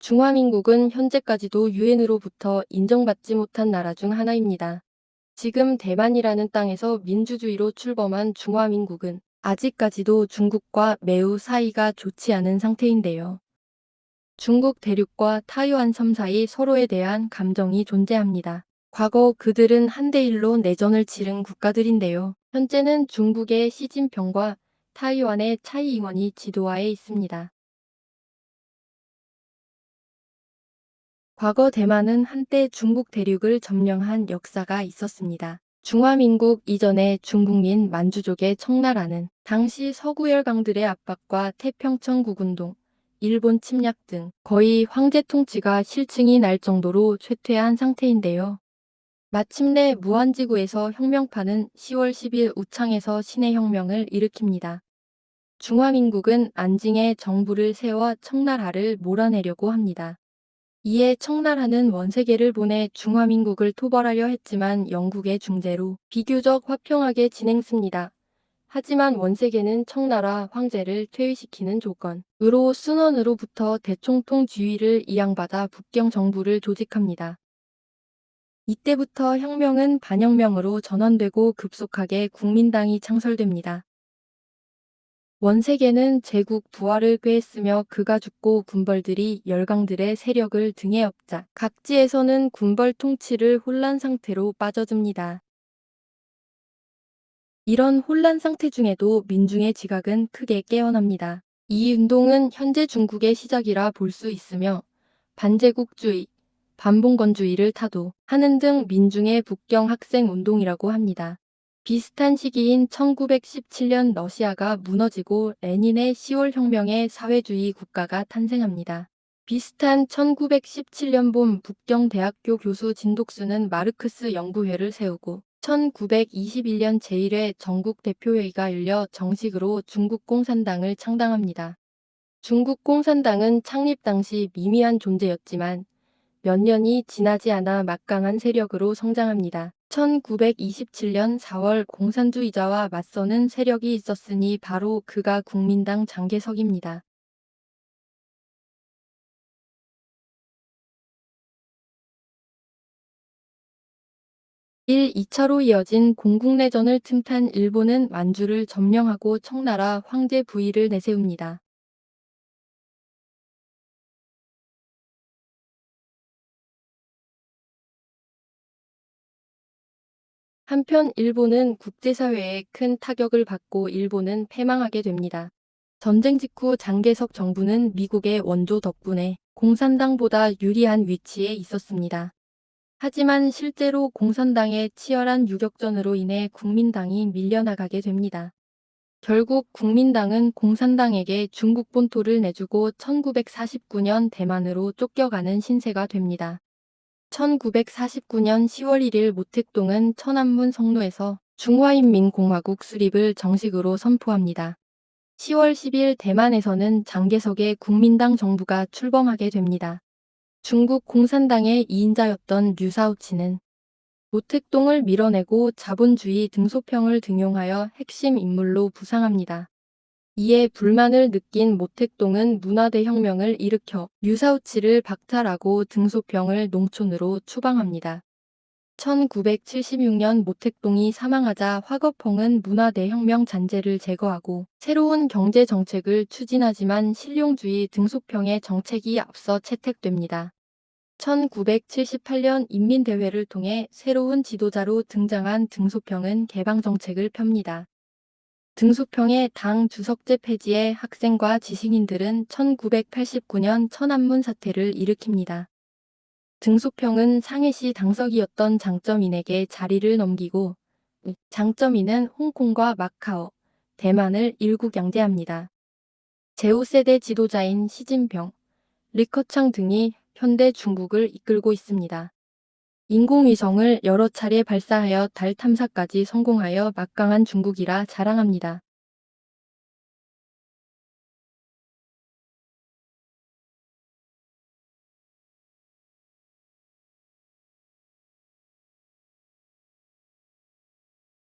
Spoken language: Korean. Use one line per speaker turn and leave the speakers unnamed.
중화민국은 현재까지도 유엔으로부터 인정받지 못한 나라 중 하나입니다. 지금 대만이라는 땅에서 민주주의로 출범한 중화민국은 아직까지도 중국과 매우 사이가 좋지 않은 상태인데요. 중국 대륙과 타이완 섬 사이 서로에 대한 감정이 존재합니다. 과거 그들은 한대일로 내전을 치른 국가들인데요. 현재는 중국의 시진평과 타이완의 차이잉원이 지도하에 있습니다. 과거 대만은 한때 중국 대륙을 점령한 역사가 있었습니다. 중화민국 이전에 중국민 만주족의 청나라는 당시 서구 열강들의 압박과 태평천 국운동, 일본 침략 등 거의 황제 통치가 실증이 날 정도로 쇠퇴한 상태인데요. 마침내 무안지구에서 혁명파는 10월 10일 우창에서 신해혁명을 일으킵니다. 중화민국은 안징에 정부를 세워 청나라를 몰아내려고 합니다. 이에 청나라는 원세계를 보내 중화민국을 토벌하려 했지만 영국의 중재로 비교적 화평하게 진행습니다. 하지만 원세계는 청나라 황제를 퇴위시키는 조건으로 순원으로부터 대총통 지위를 이양받아 북경 정부를 조직합니다. 이때부터 혁명은 반혁명으로 전환되고 급속하게 국민당이 창설됩니다. 원세계는 제국 부활을 꾀했으며 그가 죽고 군벌들이 열강들의 세력을 등에 업자 각지에서는 군벌 통치를 혼란 상태로 빠져듭니다. 이런 혼란 상태 중에도 민중의 지각은 크게 깨어납니다. 이 운동은 현재 중국의 시작이라 볼 수 있으며 반제국주의, 반봉건주의를 타도하는 등 민중의 북경 학생 운동이라고 합니다. 비슷한 시기인 1917년 러시아가 무너지고 레닌의 10월 혁명에 사회주의 국가가 탄생합니다. 비슷한 1917년 봄 북경대학교 교수 진독수는 마르크스 연구회를 세우고 1921년 제1회 전국대표회의가 열려 정식으로 중국공산당을 창당합니다. 중국공산당은 창립 당시 미미한 존재였지만 몇 년이 지나지 않아 막강한 세력으로 성장합니다. 1927년 4월 공산주의자와 맞서는 세력이 있었으니 바로 그가 국민당 장개석입니다. 1. 2차로 이어진 공국내전을 틈탄 일본은 만주를 점령하고 청나라 황제 부위를 내세웁니다. 한편 일본은 국제사회에 큰 타격을 받고 일본은 패망하게 됩니다. 전쟁 직후 장개석 정부는 미국의 원조 덕분에 공산당보다 유리한 위치에 있었습니다. 하지만 실제로 공산당의 치열한 유격전으로 인해 국민당이 밀려나가게 됩니다. 결국 국민당은 공산당에게 중국 본토를 내주고 1949년 대만으로 쫓겨가는 신세가 됩니다. 1949년 10월 1일 모택동은 천안문 성로에서 중화인민공화국 수립을 정식으로 선포합니다. 10월 10일 대만에서는 장개석의 국민당 정부가 출범하게 됩니다. 중국 공산당의 2인자였던 류사오치는 모택동을 밀어내고 자본주의 등소평을 등용하여 핵심 인물로 부상합니다. 이에 불만을 느낀 모택동은 문화대혁명을 일으켜 류사오치를 박탈하고 등소평을 농촌으로 추방합니다. 1976년 모택동이 사망하자 화거펑은 문화대혁명 잔재를 제거하고 새로운 경제정책을 추진하지만 실용주의 등소평의 정책이 앞서 채택됩니다. 1978년 인민대회를 통해 새로운 지도자로 등장한 등소평은 개방정책을 펴니다. 등소평의 당 주석제 폐지에 학생과 지식인들은 1989년 천안문 사태를 일으킵니다. 등소평은 상해시 당석이었던 장점인에게 자리를 넘기고 장점인은 홍콩과 마카오, 대만을 일국양제합니다. 제5세대 지도자인 시진평, 리커창 등이 현대 중국을 이끌고 있습니다. 인공위성을 여러 차례 발사하여 달 탐사까지 성공하여 막강한 중국이라 자랑합니다.